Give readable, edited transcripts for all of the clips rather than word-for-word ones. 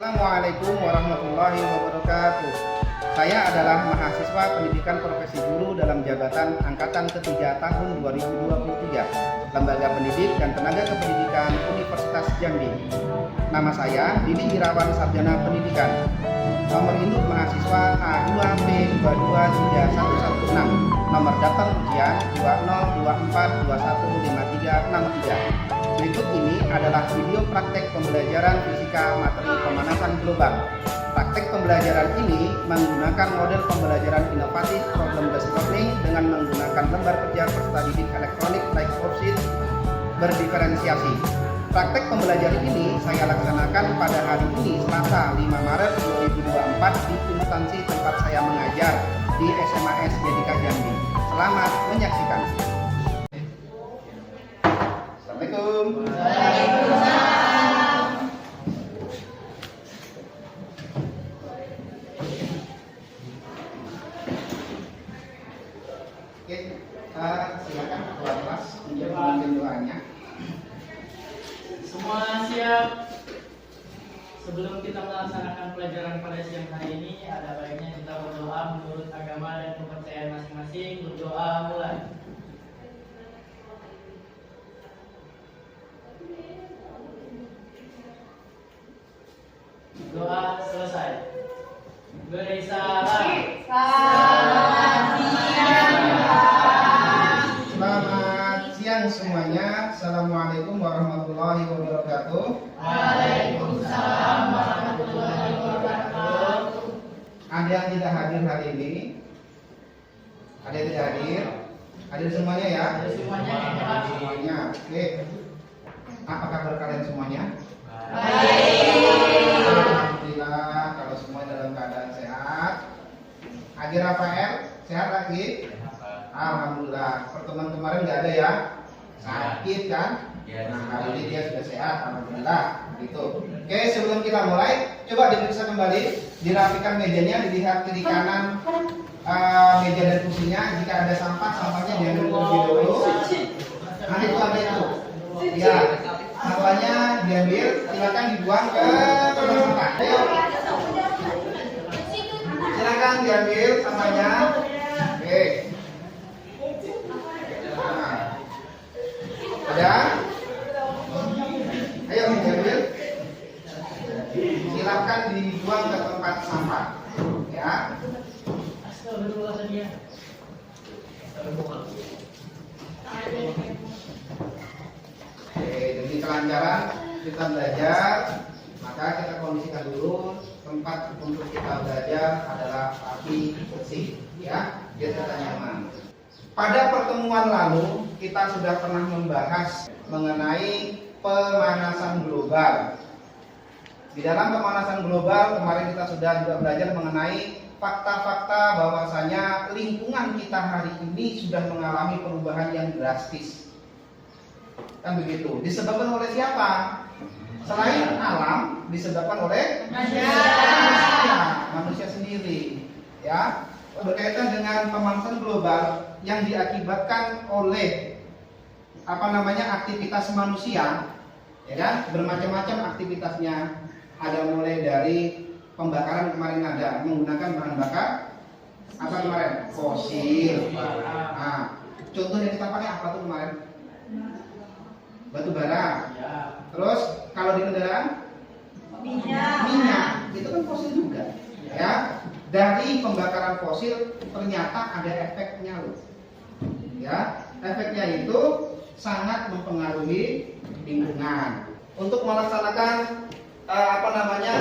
Assalamualaikum warahmatullahi wabarakatuh. Saya adalah mahasiswa pendidikan profesi guru dalam jabatan angkatan ketiga tahun 2023, Lembaga Pendidik dan Tenaga Kependidikan Universitas Jambi. Nama saya Didi Irawan Sarjana Pendidikan. Nomor induk mahasiswa A2B2231116. Nomor daftar ujian 2024215363. Berikut ini adalah video praktek pembelajaran fisika materi pemanasan global. Praktek pembelajaran ini menggunakan model pembelajaran inovatif problem-based learning dengan menggunakan lembar kerja peserta didik elektronik like worksheet berdiferensiasi. Praktek pembelajaran ini saya laksanakan pada hari ini Selasa 5 Maret 2024 di instansi tempat saya mengajar di SMAS Jadika Jambi. Selamat menyaksikan. Assalamualaikum. Waalaikumsalam. Oke, silakan ketua kelas untuk memimpin doanya. Semua siap. Sebelum kita melaksanakan pelajaran pada siang hari ini, ada baiknya kita berdoa menurut agama dan kepercayaan masing-masing. Berdoa mulai. Doa selesai. Beri salam. Selamat siang semuanya. Assalamualaikum warahmatullahi wabarakatuh. Waalaikumsalam warahmatullahi wabarakatuh. Ada yang tidak hadir hari ini? Ada yang tidak hadir? Hadir semuanya ya? Hadir semuanya, ya, Pak. Semuanya. Oke. Apa kabar kalian semuanya? Alhamdulillah kalau semua dalam keadaan sehat. Agi Rafael sehat lagi? Alhamdulillah. Pertemuan kemarin nggak ada ya? Sakit kan? Nah hari ini dia sudah sehat. Alhamdulillah. Gitu. Oke, sebelum kita mulai, coba diperiksa kembali, dirapikan mejanya, dilihat kiri kanan meja dan kursinya. Jika ada sampah, sampahnya diambil terlebih dahulu. Nah itu ada itu. Ya, sampahnya diambil, silakan dibuang ke tempat sampah. Ayo, silakan diambil sampahnya. Oke. Nah, ada? Ayo diambil. Silakan dibuang ke tempat sampah. Ya. Astagfirullahaladzim. Oke, demi kelancaran kita belajar, maka kita kondisikan dulu tempat untuk kita belajar adalah rapi, bersih, ya, biar kita nyaman. Pada pertemuan lalu kita sudah pernah membahas mengenai pemanasan global. Di dalam pemanasan global kemarin kita sudah juga belajar mengenai fakta-fakta bahwasanya lingkungan kita hari ini sudah mengalami perubahan yang drastis. Kan begitu. Disebabkan oleh siapa? Selain alam, disebabkan oleh manusia sendiri. Ya, berkaitan dengan pemanasan global yang diakibatkan oleh aktivitas manusia, ya kan? Bermacam-macam aktivitasnya. Ada mulai dari pembakaran kemarin ada menggunakan bahan bakar apa kemarin? Fosil. Nah, contoh yang kita pakai apa tuh kemarin? Batu bara. Terus kalau di kendaraan minyak itu kan fosil juga. Ya, dari pembakaran fosil ternyata ada efeknya loh. Ya, efeknya itu sangat mempengaruhi lingkungan. Untuk melaksanakan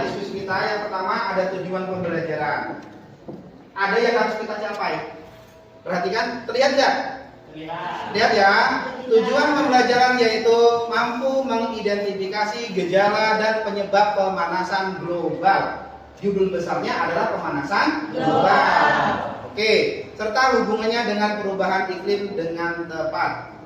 diskusi kita, yang pertama ada tujuan pembelajaran. Ada yang harus kita capai. Perhatikan, terlihat nggak? Lihat ya. Tujuan pembelajaran yaitu mampu mengidentifikasi gejala dan penyebab pemanasan global. Judul besarnya adalah pemanasan global. Oke, serta hubungannya dengan perubahan iklim dengan tepat.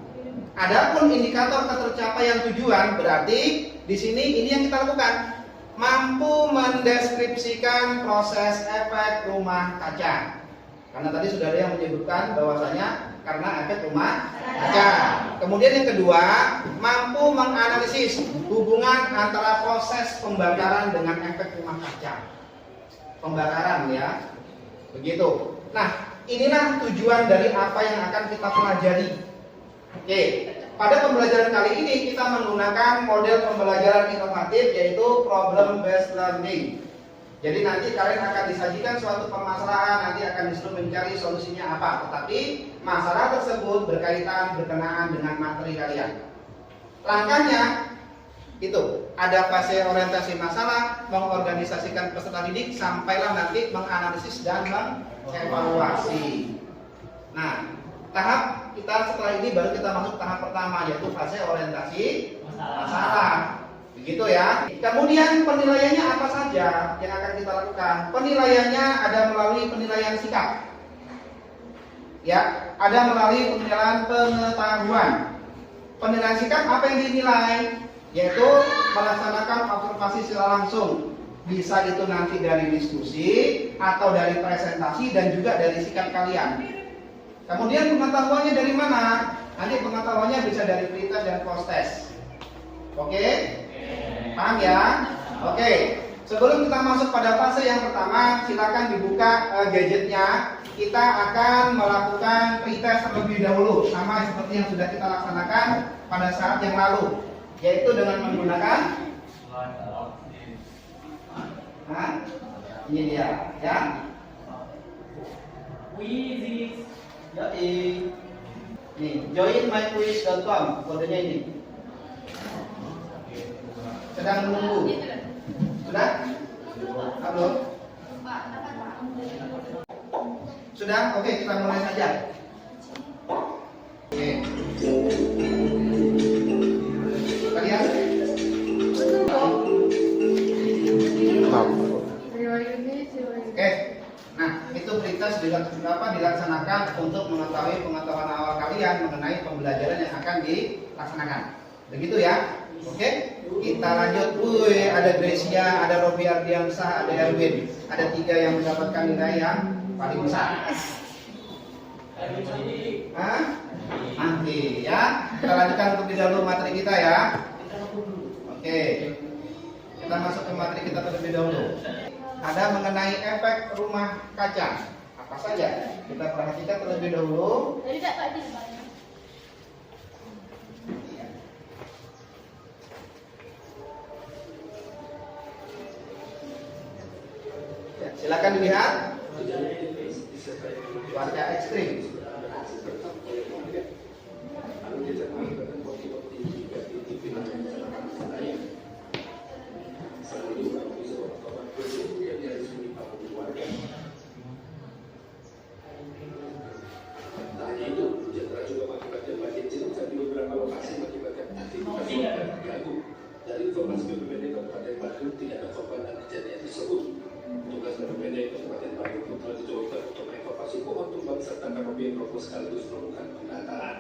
Adapun indikator ketercapaian tujuan berarti di sini ini yang kita lakukan. Mampu mendeskripsikan proses efek rumah kaca. Karena tadi sudah ada yang menyebutkan bahwasanya karena efek rumah kaca. Kemudian yang kedua, mampu menganalisis hubungan antara proses pembakaran dengan efek rumah kaca. Pembakaran ya, begitu. Nah, inilah tujuan dari apa yang akan kita pelajari. Oke, pada pembelajaran kali ini kita menggunakan model pembelajaran inovatif yaitu problem based learning. Jadi nanti kalian akan disajikan suatu permasalahan, nanti akan disuruh mencari solusinya apa. Tetapi masalah tersebut berkaitan berkenaan dengan materi kalian. Langkahnya itu ada fase orientasi masalah, mengorganisasikan peserta didik, sampailah nanti menganalisis dan mengevaluasi. Nah, tahap kita setelah ini baru kita masuk tahap pertama yaitu fase orientasi masalah. Begitu ya. Kemudian penilaiannya apa saja yang akan kita lakukan? Penilaiannya ada melalui penilaian sikap. Ya, ada melalui penilaian pengetahuan. Penilaian sikap apa yang dinilai? Yaitu melaksanakan observasi secara langsung. Bisa itu nanti dari diskusi atau dari presentasi dan juga dari sikap kalian. Kemudian pengetahuannya dari mana? Nanti pengetahuannya bisa dari pretest dan post test. Oke? Paham ya? Oke. Sebelum kita masuk pada fase yang pertama, silakan dibuka gadgetnya. Kita akan melakukan pretest terlebih dahulu, sama seperti yang sudah kita laksanakan pada saat yang lalu, yaitu dengan menggunakan. Nah, ini dia, ya. Quizzes. Yoi. Nih, joinmyquiz.com, kodenya ini. Sedang menunggu. Sudah? Belum? Sudah? Oke, kita mulai saja. Oke. Kalian? Oke. Nah, itu pretest dilaksanakan untuk mengetahui pengetahuan awal kalian mengenai pembelajaran yang akan dilaksanakan. Begitu ya? Oke, kita lanjut. Ada Gracia, ada Robi Ardiansah, ada Erwin. Ada 3 yang mendapatkan nilai yang paling besar. Nanti ya. Kita lanjutkan untuk dahulu materi kita ya. Oke, kita masuk ke materi kita terlebih dahulu. Ada mengenai efek rumah kaca. Apa saja? Kita perhatikan terlebih dahulu. Silakan dilihat. Cuaca ekstrim. Dari informasi BPBD Kabupaten Bandung tidak ada korban dan kejadian tersebut. Tugas BPBD Kabupaten Bandung telah dicoba untuk mengevakuasi pohon tumbang serta kanopi yang roboh sekaligus melakukan pendataan.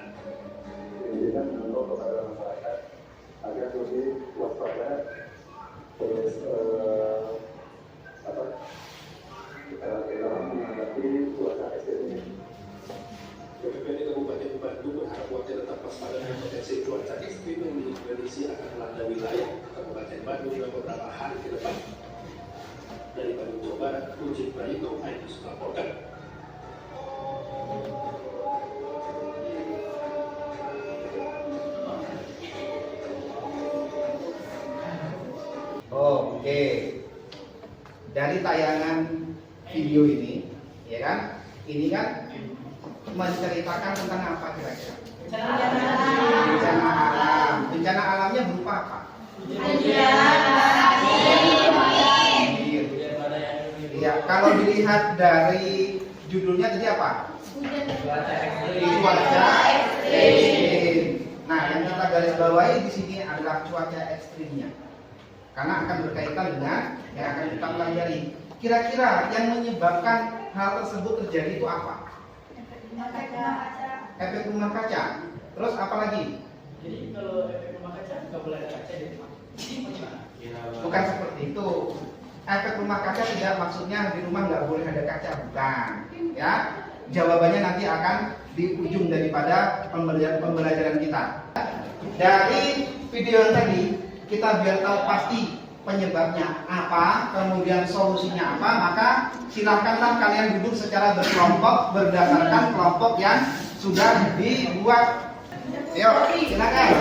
Pendidikan mengimbau kepada masyarakat agar lebih waspada, terus dalam menghadapi cuaca ekstrim ini. BPBD Kabupaten Bandung berharap warga tetap waspada dengan potensi cuaca ekstrim yang diprediksi akan melanda wilayah Kabupaten Bandung dalam beberapa hari ke depan. Dari Bandung, Jawa Barat, Rujit Prayitno, Ainus melaporkan. Oke. Dari tayangan video ini, ya kan? Ini kan menceritakan tentang apa kira-kira? Bencana alam. Bencana alamnya berupa apa? Ya, kalau dilihat dari judulnya tadi apa? Cuaca ekstrim. Nah, yang kita garis bawahi di sini adalah cuaca ekstrimnya. Karena akan berkaitan dengan yang akan kita pelajari. Kira-kira yang menyebabkan hal tersebut terjadi itu apa? Efek rumah kaca. Terus apa lagi? Jadi kalau efek rumah kaca nggak boleh ada kaca di rumah. Bukan seperti itu. Efek rumah kaca tidak maksudnya di rumah nggak boleh ada kaca, bukan. Ya. Jawabannya nanti akan di ujung daripada pembelajaran kita. Dari video yang tadi, kita biar tahu pasti penyebabnya apa, kemudian solusinya apa, maka silahkanlah kalian duduk secara berkelompok berdasarkan kelompok yang sudah dibuat. Ayo, silakan.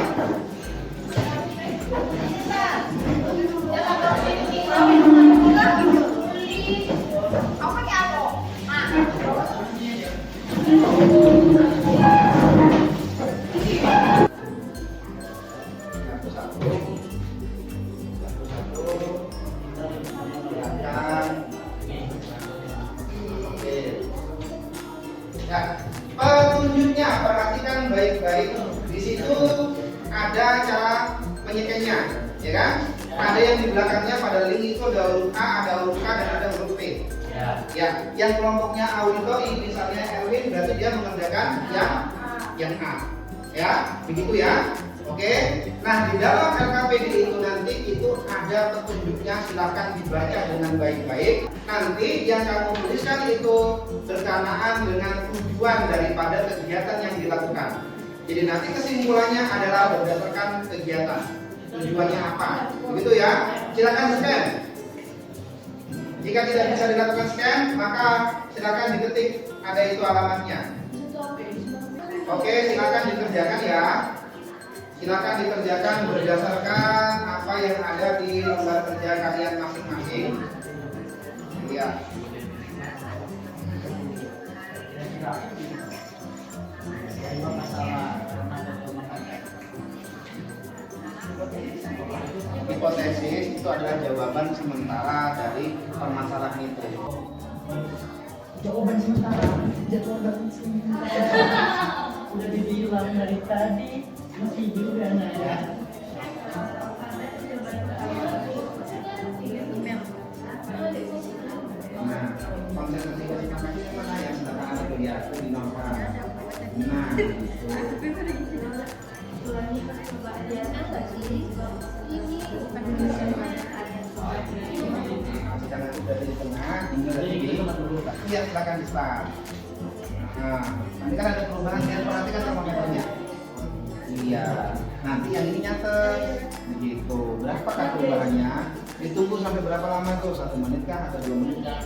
Ya, petunjuknya perhatikan baik-baik. Di situ ada cara menyekenya, ya kan? Ada yang di belakangnya pada link itu ada huruf A, ada huruf K, dan ada huruf P. Ya, yang kelompoknya Auditory, misalnya Erwin, berarti dia mengerjakan yang A. Ya, begitu ya. Oke. Nah, di dalam LKPD itu nanti itu ada petunjuknya, silakan dibaca dengan baik-baik. Nanti yang kamu tuliskan itu berkenaan dengan tujuan daripada kegiatan yang dilakukan. Jadi nanti kesimpulannya adalah berdasarkan kegiatan. Tujuannya apa? Begitu ya. Silakan scan. Jika tidak bisa dilakukan scan, maka silakan diketik, ada itu alamatnya. Oke, silakan dikerjakan ya. Silakan dikerjakan berdasarkan apa yang ada di lembar kerja kalian masing-masing. Iya. Hipotesis itu adalah jawaban sementara dari permasalahan itu. Jawaban sementara. Udah dibilang dari tadi. Masih juga nah ya. Nah, konsentrasi masing-masing mana yang sedang ada di aku di nomor. Nah, sekarang sudah di tengah, tinggal di iya, silakan di start. Nah, nanti kan ada perubahan, ya perhatikan termometernya. Iya, nanti yang ini nyatet begitu. Berapa kan perubahannya? Ditunggu sampai berapa lama tuh? 1 menit kah atau 2 menit kah?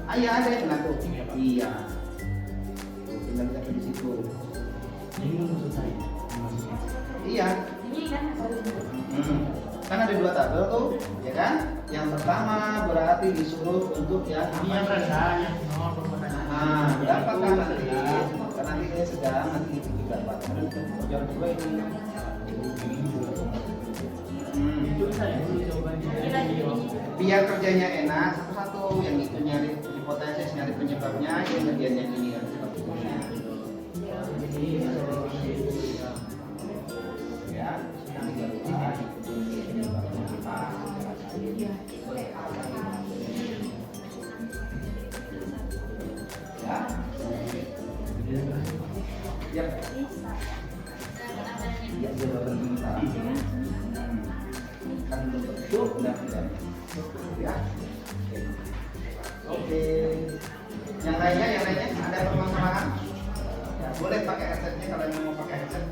Ah iya, ada yang kena tuh. Iya. Tuh, tinggal kita di situ. Ini maksud saya. Iya. Kan ada 2 tabel tuh, ya kan? Yang pertama berarti disuruh untuk yang Ini yang rendah, yang nol. nah, berapa kan nanti? Karena nanti dia sedang nanti itu juga Pak. Jawab dua ini. Itu saya dulu jawabannya. Biar kerjanya enak, satu-satu yang itu nyari hipotesis, nyari penyebabnya, yang ngerjain yang ini ya. Ya, nanti jangan lupa. Ya. Ya, jawaban sementara. Kan betul dan tidak. Ya. Oke. Yang lainnya ada permasalahan? Ya, boleh pakai headsetnya kalau yang mau pakai headset.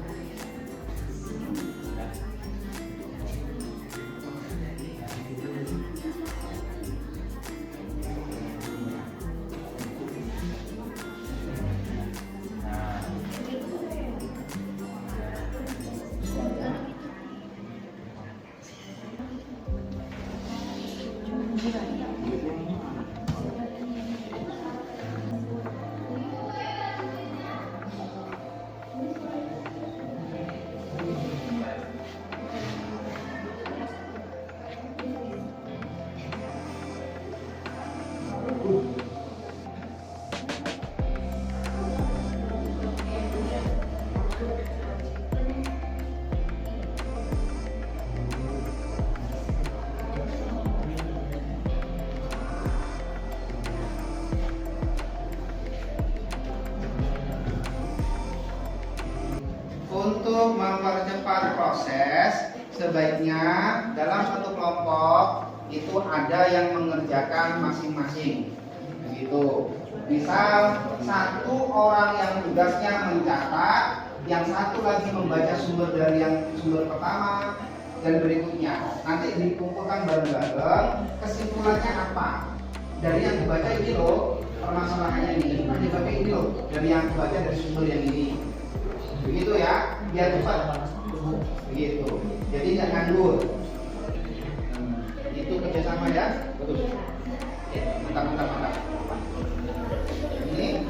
Untuk mempercepat proses, sebaiknya dalam satu kelompok itu ada yang mengerjakan masing-masing, begitu. Misal satu orang yang tugasnya mencatat, yang satu lagi membaca sumber dari yang sumber pertama dan berikutnya. Nanti dikumpulkan bareng-bareng, kesimpulannya apa? Dari yang dibaca ini loh, permasalahannya ini, penyebabnya ini loh, dari yang dibaca dari sumber yang ini. Begitu ya, biar cepat. Begitu. Jadi nggak nganggur. Itu kerjasama ya, betul. Mantap. Ini.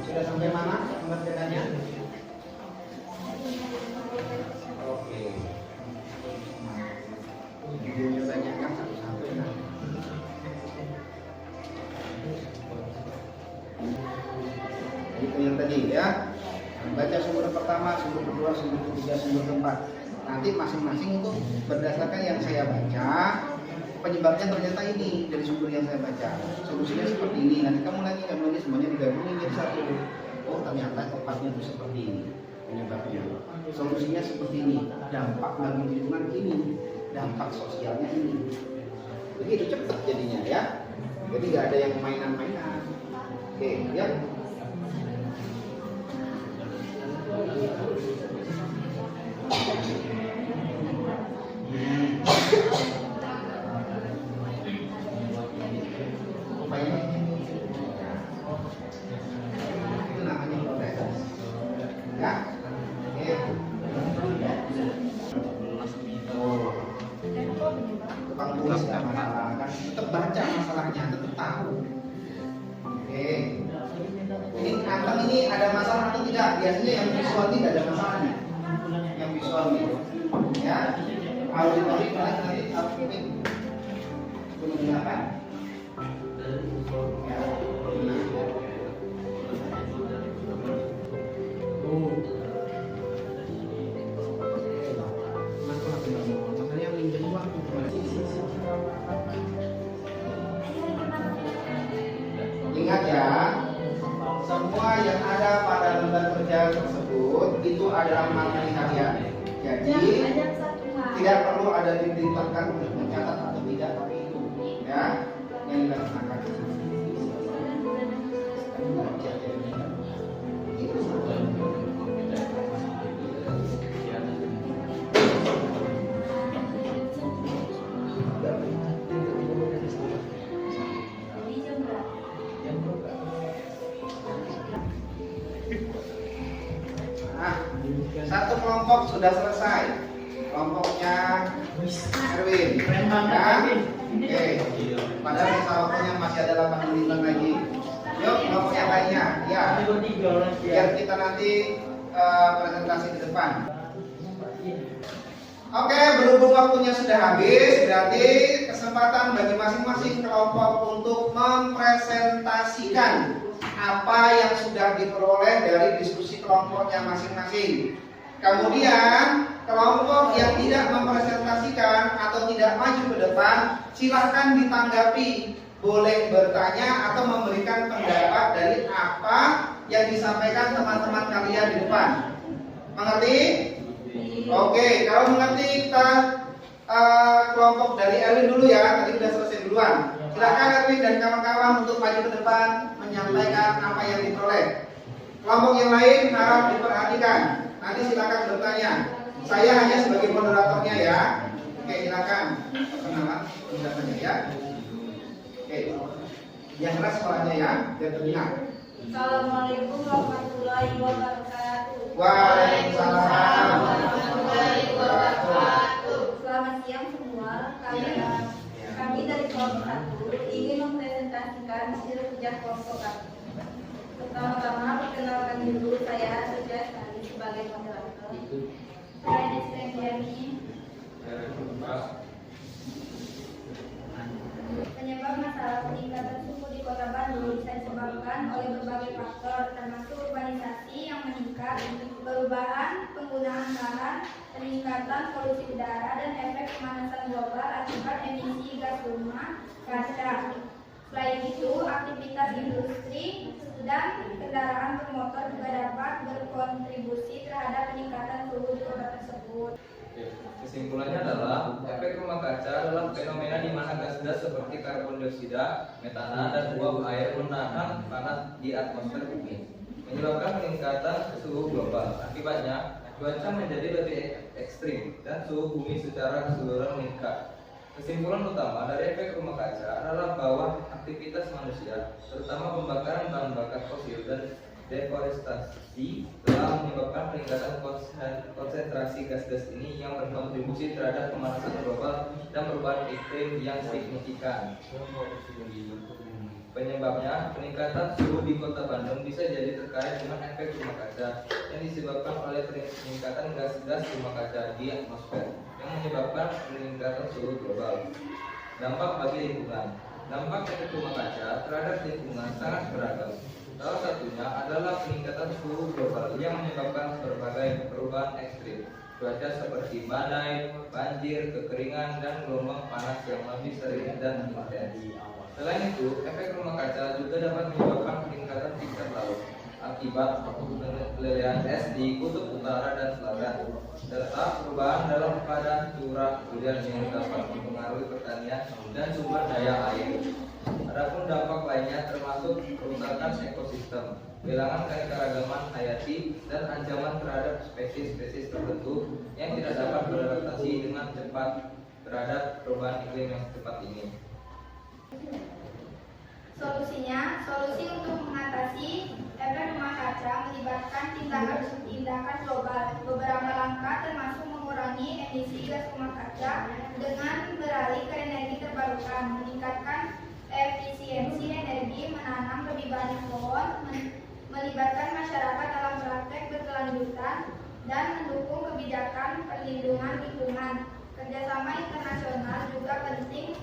Sudah sampai mana pengertiannya? Oke. Videonya tanyakan satu-satu ya. Itu yang tadi ya. Baca sumber pertama, sumber kedua, sumber ketiga, sumber keempat. Nanti masing-masing itu berdasarkan yang saya baca, penyebabnya ternyata ini dari sumber yang saya baca. Solusinya seperti ini. Nanti kamu lagi semuanya digabungin jadi satu. Oh ternyata tepatnya itu seperti ini penyebabnya. Solusinya seperti ini. Dampak bagi lingkungan ini, dampak sosialnya ini. Begitu cepat jadinya ya. Jadi nggak ada yang mainan-mainan. Oke, ya. Itu namanya proses. Ya. Oke. Tukang tulis nggak masalah kan, tetap baca masalahnya, tetap tahu. Oke. Ini anteng ini ada masalah atau tidak? Biasanya yang visual tidak ada masalahnya. Yang visual nih, ya. Auditorik nanti ini menggunakan. Ya. Ingat ya, semua yang ada pada lembar kerja tersebut itu adalah materi kalian. Jadi tidak perlu ada diperintahkan untuk mencatat atau tidak, tapi itu ya yang dilaksanakan. Nah, satu kelompok sudah selesai. Kelompoknya Erwin. Keren banget, Ya. Erwin. Oke. Padahal sisa waktunya masih ada 8 menitan lagi. Yuk, kelompok yang lainnya. Ya. Biar kita nanti presentasi di depan. Oke, berhubung waktunya sudah habis, berarti kesempatan bagi masing-masing kelompok untuk mempresentasikan apa yang sudah diperoleh dari diskusi kelompoknya masing-masing. Kemudian, kelompok yang tidak mempresentasikan atau tidak maju ke depan, silahkan ditanggapi. Boleh bertanya atau memberikan pendapat dari apa yang disampaikan teman-teman kalian di depan. Mengerti? Oke, kalau mengerti kita kelompok dari Erwin dulu ya. Tadi sudah selesai duluan. Silakan Erwin dan kawan-kawan untuk maju ke depan menyampaikan apa yang diperoleh. Kelompok yang lain harap diperhatikan. Nanti silakan bertanya. Saya hanya sebagai moderatornya ya. Oke, silakan perkenalan pendapatnya ya. Oke, yang keras suaranya ya, biar terdengar. Assalamualaikum warahmatullahi wabarakatuh. Waalaikumsalam. Selamat siang semua. Kami dari kelompok 1 ingin mempresentasikan hasil kerja kelompok kami. Pertama-tama perkenalkan dulu, saya Suja Sari sebagai moderator. Saya Despendiani. Penyebab masalah peningkatan suku di Kota Bandung bisa disebabkan oleh berbagai faktor, termasuk urbanisasi yang meningkat, perubahan penggunaan lahan, peningkatan polusi udara dan efek pemanasan global akibat emisi gas rumah kaca. Selain itu, aktivitas industri dan kendaraan bermotor juga dapat berkontribusi terhadap peningkatan suhu di kota tersebut. Kesimpulannya adalah efek rumah kaca adalah fenomena di mana gas-gas seperti karbon dioksida, metana, dan uap air menahan panas di atmosfer bumi, menyebabkan peningkatan suhu global. Akibatnya, cuaca menjadi lebih ekstrim dan suhu bumi secara keseluruhan meningkat. Kesimpulan utama dari efek rumah kaca adalah bahwa aktivitas manusia, terutama pembakaran bahan bakar fosil dan deforestasi, telah menyebabkan peningkatan konsentrasi gas-gas ini yang berkontribusi terhadap pemanasan global dan perubahan iklim yang signifikan. Penyebabnya, peningkatan suhu di kota Bandung bisa jadi terkait dengan efek rumah kaca yang disebabkan oleh peningkatan gas-gas rumah kaca di atmosfer yang menyebabkan peningkatan suhu global. Dampak bagi lingkungan. Dampak efek rumah kaca terhadap lingkungan sangat beragam. Salah satunya adalah peningkatan suhu global yang menyebabkan berbagai perubahan ekstrim. Cuaca seperti badai, banjir, kekeringan, dan gelombang panas yang lebih sering dan intens. Selain itu, efek rumah kaca juga dapat menyebabkan peningkatan tingkat laut akibat pelelehan es di kutub utara dan selatan, serta perubahan dalam keadaan curah hujan yang dapat mempengaruhi pertanian dan sumber daya air. Adapun dampak lainnya termasuk kerusakan ekosistem, kehilangan keanekaragaman hayati, dan ancaman terhadap spesies-spesies tertentu yang tidak dapat beradaptasi dengan cepat terhadap perubahan iklim yang cepat ini. Solusi untuk mengatasi efek rumah kaca melibatkan tindakan global. Beberapa langkah termasuk mengurangi emisi gas rumah kaca dengan beralih ke energi terbarukan, meningkatkan efisiensi energi, menanam lebih banyak pohon, melibatkan masyarakat dalam praktek berkelanjutan, dan mendukung kebijakan perlindungan lingkungan. Kerjasama internasional juga penting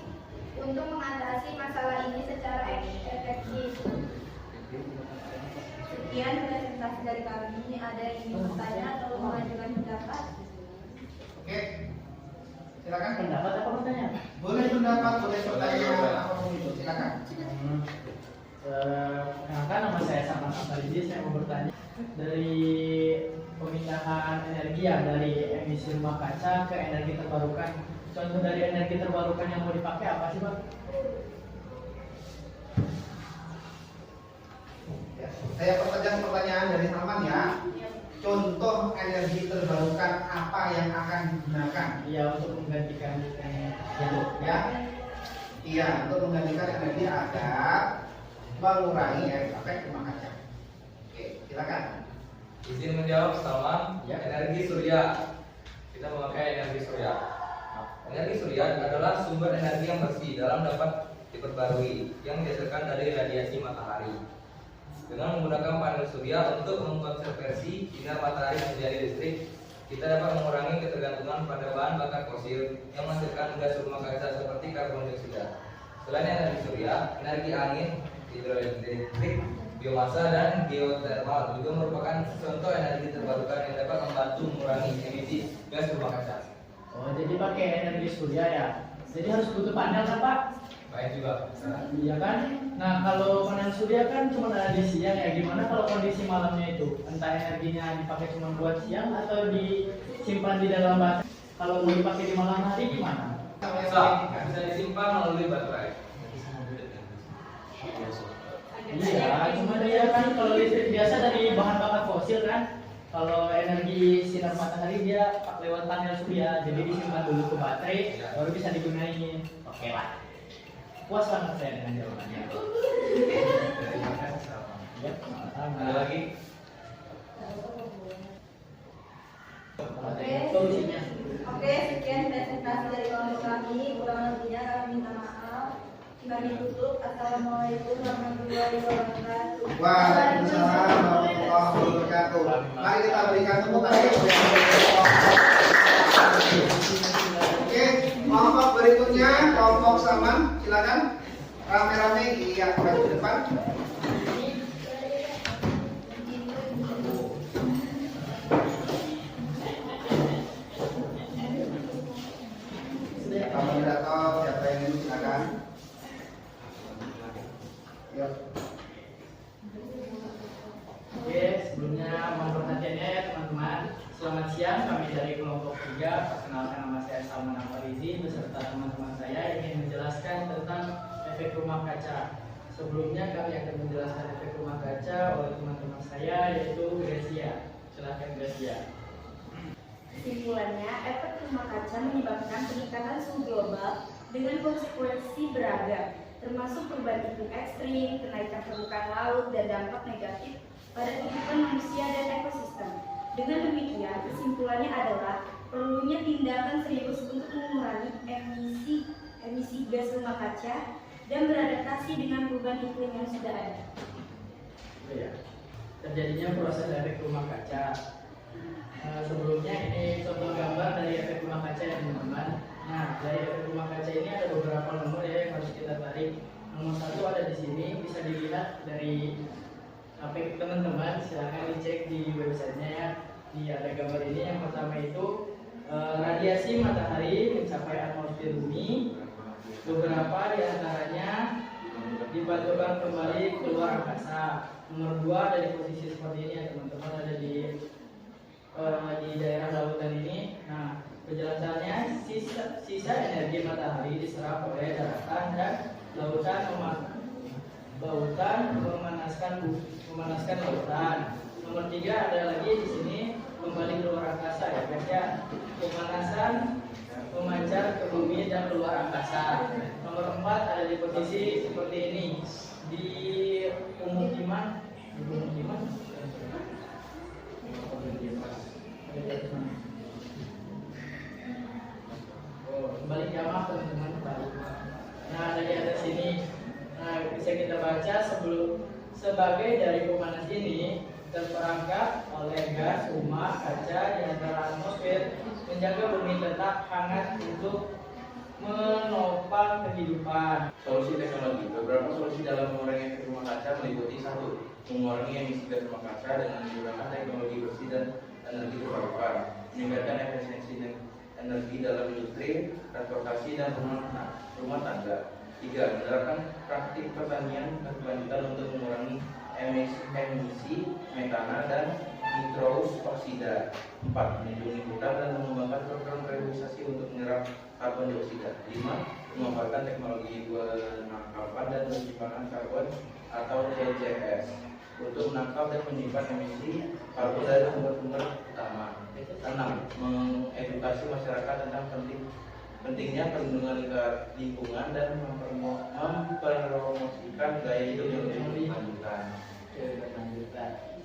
untuk mengatasi masalah ini secara efektif. Sekian presentasi dari kami. Ada yang ingin bertanya atau mengajukan pendapat? Oke, silakan. Pendapat apa pertanyaan? Boleh pendapat, boleh pertanyaan apapun itu, silakan. Perkenalkan, nama saya Saman Afarizi. Saya mau bertanya dari pemindahan energi ya dari emisi rumah kaca ke energi terbarukan. Contoh dari energi terbarukan yang mau dipakai apa sih, Bang? Ya, saya perpanjang pertanyaan dari Salman ya. Contoh energi terbarukan apa yang akan digunakan? Iya, untuk menggantikan energi. Ya, iya, untuk menggantikan energi agar mengurangi efek rumah kaca. Oke, silakan. Izin menjawab, Salman. Ya. Energi surya. Kita memakai energi surya. Energi surya adalah sumber energi yang bersih dalam dapat diperbarui yang dihasilkan dari radiasi matahari. Dengan menggunakan panel surya untuk mengkonversi sinar matahari menjadi listrik, kita dapat mengurangi ketergantungan pada bahan bakar fosil yang menghasilkan gas rumah kaca seperti karbon dioksida. Selain energi surya, energi angin, hidroelektrik, biomasa, dan geotermal juga merupakan contoh energi terbarukan yang dapat membantu mengurangi emisi gas rumah kaca. Oh, jadi pakai energi surya ya. Jadi harus butuh panel kan, Pak? Baik juga. Iya kan? Nah, kalau panel surya kan cuma ada di siang ya. Gimana kalau kondisi malamnya itu? Entah energinya dipakai cuma buat siang atau disimpan di dalam baterai. Kalau mau dipakai di malam hari gimana? Bisa disimpan melalui baterai. Iya, cuma dia kan kalau listrik biasa dari bahan bakar fosil kan. Kalau energi sinar matahari dia lewat panel surya, jadi disimpan dulu ke baterai, baru bisa digunain. Oke lah. Puas banget saya dengan jawabannya. Terima kasih, Salman. Ya, sama-sama. Ada lagi? Solusinya. Oke, sekian presentasi dari kelompok kami. Kurang lebihnya kami minta maaf. Kami tutup. Assalamualaikum warahmatullahi wabarakatuh. Waalaikumsalam warahmatullahi wabarakatuh. Mari kita berikan tepuk tangan. Oke, kelompok berikutnya kelompok Salman, silakan rame-rame iya maju ke depan. selamat siang. Kami dari kelompok 3, perkenalkan nama saya Salman Afarizi beserta teman-teman saya ingin menjelaskan tentang efek rumah kaca. Sebelumnya kami akan menjelaskan efek rumah kaca oleh teman-teman saya yaitu Gracia. Silakan Gracia. Kesimpulannya, efek rumah kaca menyebabkan peningkatan suhu global dengan konsekuensi beragam, termasuk perubahan iklim ekstrim, kenaikan permukaan laut, dan dampak negatif pada kehidupan manusia dan ekosistem. Dengan demikian, kesimpulannya adalah perlunya tindakan serius untuk mengurangi emisi gas rumah kaca dan beradaptasi dengan perubahan iklim yang sudah ada. Ya. Terjadinya proses efek rumah kaca. Sebelumnya ini contoh gambar dari efek rumah kaca ya teman-teman. Nah, dari efek rumah kaca ini ada beberapa nomor ya yang harus kita tarik. Nomor 1 ada di sini, bisa dilihat dari HP teman-teman. Silahkan dicek di websitenya ya. Ada gambar ini. Yang pertama itu radiasi matahari mencapai atmosfer bumi. Beberapa di antaranya dipantulkan kembali keluar angkasa. Nomor 2 ada di posisi seperti ini ya teman-teman, ada di daerah lautan ini. Nah, penjelasannya sisa energi matahari diserap oleh daratan dan lautan memanaskan lautan. Nomor 3 ada lagi di sini kembali keluar angkasa ya guys ya. Pemanasan memancar ke bumi dan keluar angkasa. Nomor 4 ada di posisi seperti ini di pemukiman. Kembali kiamat teman-teman. Nah, dari atas sini, bisa kita baca sebagai dari pemanas ini terperangkap oleh gas rumah kaca di antara atmosfer menjaga bumi tetap hangat untuk menopang kehidupan. Solusi teknologi. Beberapa solusi dalam mengurangi efek rumah kaca meliputi 1. Mengurangi emisi gas rumah kaca dengan menggunakan teknologi bersih dan energi terbarukan, meningkatkan efisiensi energi dalam industri, transportasi, dan rumah tangga. 3. Menerapkan praktik pertanian berkelanjutan untuk mengurangi emisi metana dan nitrous oksida. 4. Melindungi hutan dan mengembangkan program rehabilitasi untuk menyerap karbon dioksida. 5. Memanfaatkan teknologi penangkapan dan penyimpanan karbon atau CCS untuk menangkap dan menyimpan emisi karbon dari sumber-sumber utama. 6. Mengedukasi masyarakat tentang pentingnya perlindungan lingkungan dan mempromosikan gaya hidup yang lebih berkelanjutan.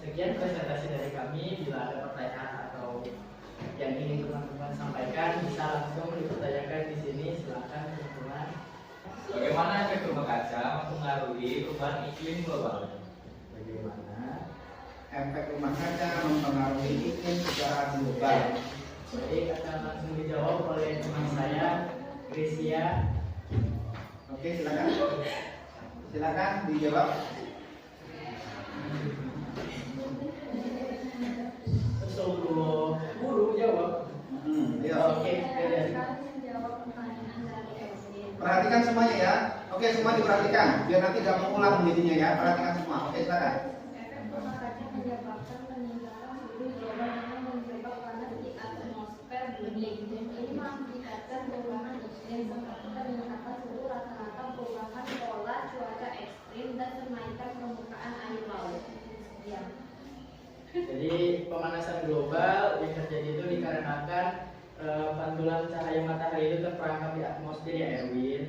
Sekian presentasi dari kami. Bila ada pertanyaan atau yang ingin teman-teman sampaikan, bisa langsung dipertanyakan di sini. Silakan teman-teman. Bagaimana efek rumah kaca mempengaruhi perubahan iklim global? Bagaimana Efek rumah kaca mempengaruhi iklim secara global. Baik, akan langsung dijawab oleh teman saya, Gracia. Oke, silakan. Silakan dijawab. Sebelum guru jawab. Ya. Oke, Perhatikan semuanya ya. Oke, semua diperhatikan. Biar nanti gak mengulang jadinya ya. Perhatikan semua. Oke, silakan. Efek rumah kaca menyebabkan peningkatan suhu global dengan menyebabkan panas di atmosfer bumi. Ini mengakibatkan perubahan iklim seperti peningkatan suhu rata-rata, perubahan pola cuaca ekstrim, dan kenaikan permukaan air laut. Ya. Jadi pemanasan global yang terjadi itu dikarenakan pantulan cahaya matahari itu terperangkap di atmosfer ya Erwin.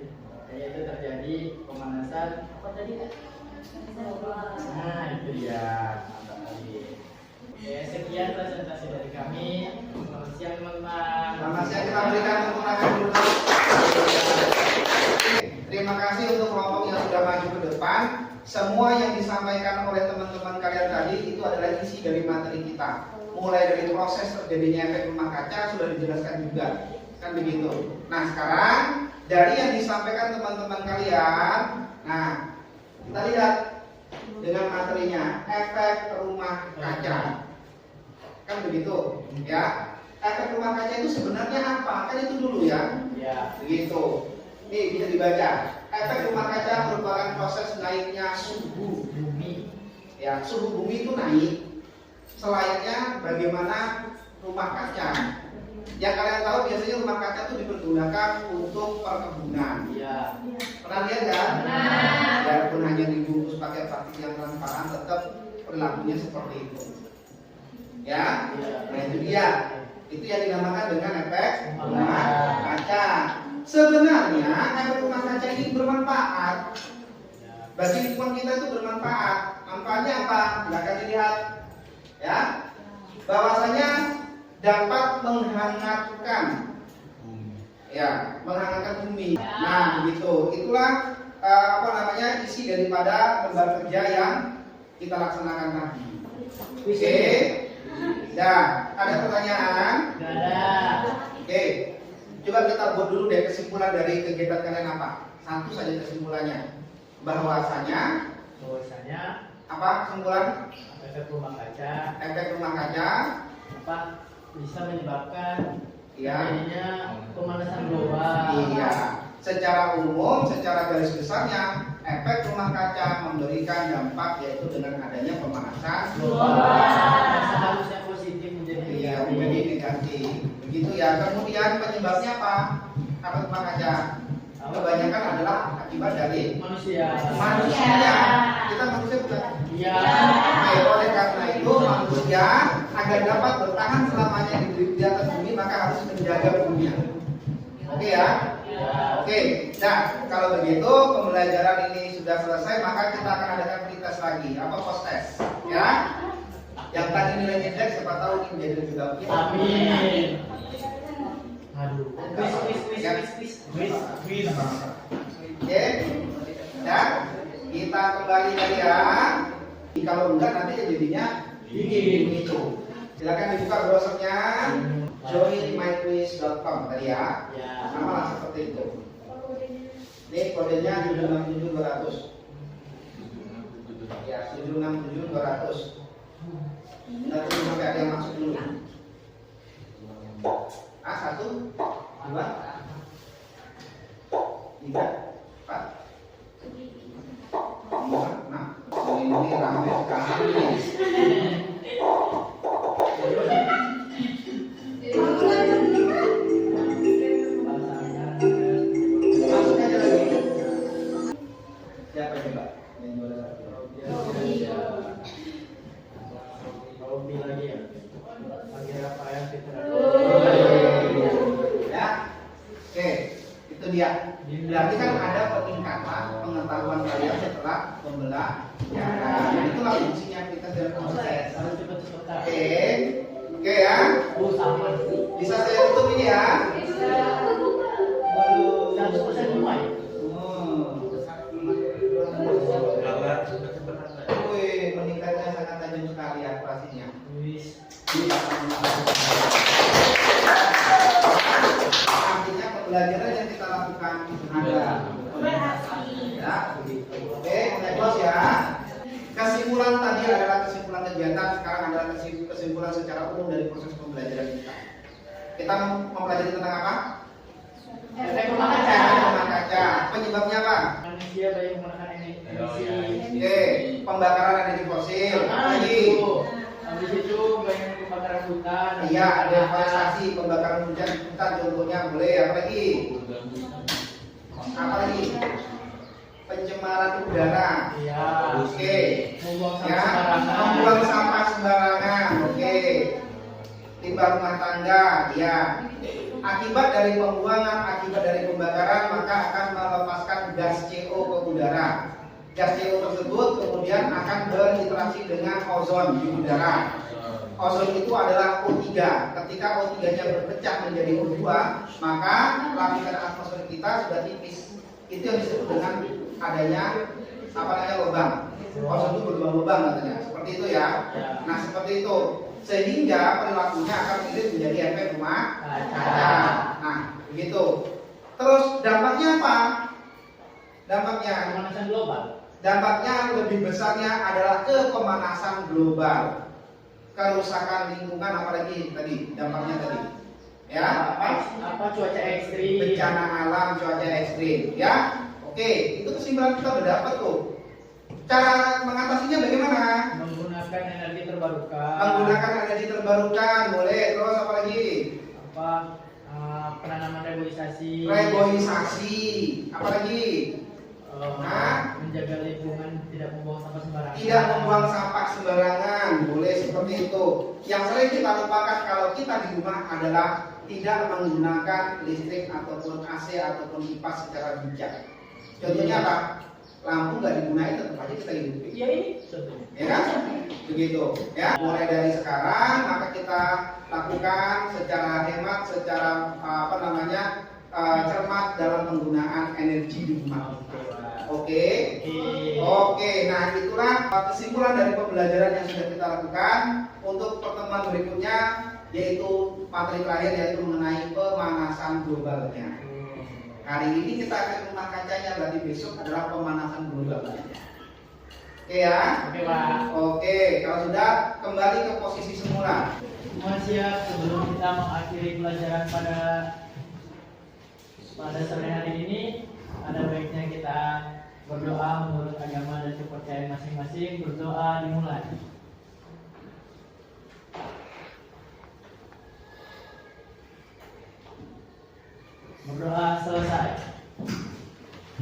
Jadi itu terjadi pemanasan apa tadi? Nah itu dia. Mantap kali. Oke, sekian presentasi dari kami. Selamat siang teman-teman. Selamat siang, kita berikan tepuk tangan dulu. Terima kasih untuk kelompok yang sudah maju ke depan. Semua yang disampaikan oleh teman-teman kalian tadi itu adalah isi dari materi kita. Mulai dari proses terjadinya efek rumah kaca sudah dijelaskan juga, kan begitu. Nah sekarang dari yang disampaikan teman-teman kalian, nah kita lihat dengan materinya efek rumah kaca, kan begitu, ya. Efek rumah kaca itu sebenarnya apa? Kan itu dulu ya. Ya. Begitu. Nih bisa dibaca. Efek rumah kaca merupakan proses naiknya suhu bumi. Ya, suhu bumi itu naik selayaknya bagaimana rumah kaca. Yang kalian tahu biasanya rumah kaca itu dipergunakan untuk perkebunan. Iya. Pernah lihat kan? Walaupun hanya dibungkus pakai plastik yang transparan, tetap perilakunya seperti itu. Ya, nah itu dia. Itu yang dinamakan dengan efek rumah kaca. Sebenarnya efek rumah kaca ini bermanfaat. Bagi lingkungan kita itu bermanfaat. Manfaatnya apa? Silakan dilihat. Ya, bahwasanya dapat menghangatkan. Ya, menghangatkan bumi. Nah, begitu. Itulah isi daripada lembar kerja yang kita laksanakan tadi. Oke. Nah, ada pertanyaan? Nggak ada. Oke. Coba kita buat dulu deh kesimpulan dari kegiatan kalian apa? Satu saja kesimpulannya. Bahwasanya apa kesimpulan? Efek rumah kaca Efek rumah kaca apa bisa menyebabkan ya. terjadinya pemanasan global. Iya. Secara umum, secara garis besarnya, efek rumah kaca memberikan dampak yaitu dengan adanya pemanasan Global. Seharusnya positif menjadi iya, negatif. menjadi negatif. Begitu ya. Kemudian penyebabnya apa? Efek rumah kaca kebanyakan adalah akibat dari Manusia. Kita manusia bukan. Iya. Oke, oleh karena itu manusia agar dapat bertahan selamanya di atas bumi maka harus menjaga bumi. Oke ya. Oke. Nah, kalau begitu pembelajaran ini sudah selesai maka kita akan adakan pretest lagi. Apa post test? Ya. Yang tadi nilainya jelek siapa tahu ini menjadi lebih bagus. Amin. Aduh. Quiz. Oke. Ya. Kita kembali lagi ya. Kalau enggak nanti jadinya itu. Silakan dibuka browsernya joinmyquiz.com tadi ya. Sama lah seperti itu. Ini kodenya 767200. Ya, 767200. Kita tunggu sampai ada yang masuk dulu. A1, 2, 3, 4, 5, 6. Ini rame sekali. Masuk aja lagi. Siapa coba? Yang juara satu. Robi lagi ya. Lagi Rafael Fitra. Ya. Oke, itu dia. Berarti kan ada peningkatan pengetahuan kalian setelah pembelajaran. Itulah fungsinya kita dalam proses. Harus cepet-cepetan. Oke ya. Sama. Bisa saya tutup ini ya? Waduh. 100% semua ya? Wih, meningkatnya sangat tajam sekali ya pastinya. Wis. Artinya pembelajaran yang kita lakukan ada. Ya, begitu. Oke, mulai close ya. Kesimpulan tadi adalah kesimpulan kegiatan, sekarang adalah kesimpulan secara umum dari proses pembelajaran kita. Kita mempelajari tentang apa? Efek rumah kaca. Efek rumah kaca. Penyebabnya apa? Manusia banyak menggunakan emisi. Oke, pembakaran energi fosil. Lagi. Habis itu banyak pembakaran hutan. Iya, deforestasi, pembakaran hutan, contohnya boleh. Apa lagi? Apa lagi? Pencemaran udara. Iya. Oke. Membuang sampah Ya, sembarangan. membuang sampah sembarangan. Oke. Limbah rumah tangga. Ya. Akibat dari pembuangan, akibat dari pembakaran, maka akan melepaskan gas CO ke udara. Gas CO tersebut kemudian akan berinteraksi dengan ozon di udara. Ozon itu adalah O3. Ketika O3-nya berpecah menjadi O2, maka lapisan atmosfer kita sudah tipis. Itu yang disebut dengan adanya lubang. Ozon itu berlubang-lubang katanya. Seperti itu ya. Nah, seperti itu. Sehingga perilakunya akan mirip menjadi efek rumah kaca. Nah, begitu. Terus dampaknya apa? Pemanasan global. Dampaknya lebih besarnya adalah ke pemanasan global, kerusakan lingkungan, apalagi tadi dampaknya tadi, ya, Apa cuaca ekstrim? bencana alam, cuaca ekstrim, ya. Oke, itu kesimpulan kita udah dapat tuh. Cara mengatasinya bagaimana? Menggunakan energi terbarukan. Menggunakan energi terbarukan, boleh. Terus penanaman reboisasi. Reboisasi. Apalagi? Menjaga lingkungan, tidak membuang sampah sembarangan. Tidak membuang sampah sembarangan, boleh seperti itu. Yang sering kita lupakan kalau kita di rumah adalah tidak menggunakan listrik ataupun AC ataupun kipas secara bijak. Contohnya apa? Lampu nggak digunakan tetap aja kita hidupin. Ya ini contohnya. Ya kan? Begitu. Ya. Mulai dari sekarang maka kita lakukan secara hemat, secara cermat dalam penggunaan energi di rumah. Oke. Nah itulah kesimpulan dari pembelajaran yang sudah kita lakukan. Untuk pertemuan berikutnya yaitu materi terakhir yaitu mengenai pemanasan globalnya. Hari ini kita akan rumah kacanya, berarti besok adalah pemanasan globalnya. Oke ya? Oke Pak. Oke, kalau sudah kembali ke posisi semula. Semua siap. Sebelum kita mengakhiri pelajaran pada sore hari ini, ada baiknya kita berdoa menurut agama dan kepercayaan masing-masing. Berdoa dimulai. Berdoa selesai.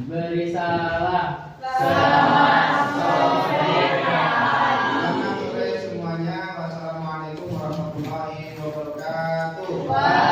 Beri salam. Selamat sore. Selamat sore semuanya. Wassalamualaikum warahmatullahi wabarakatuh.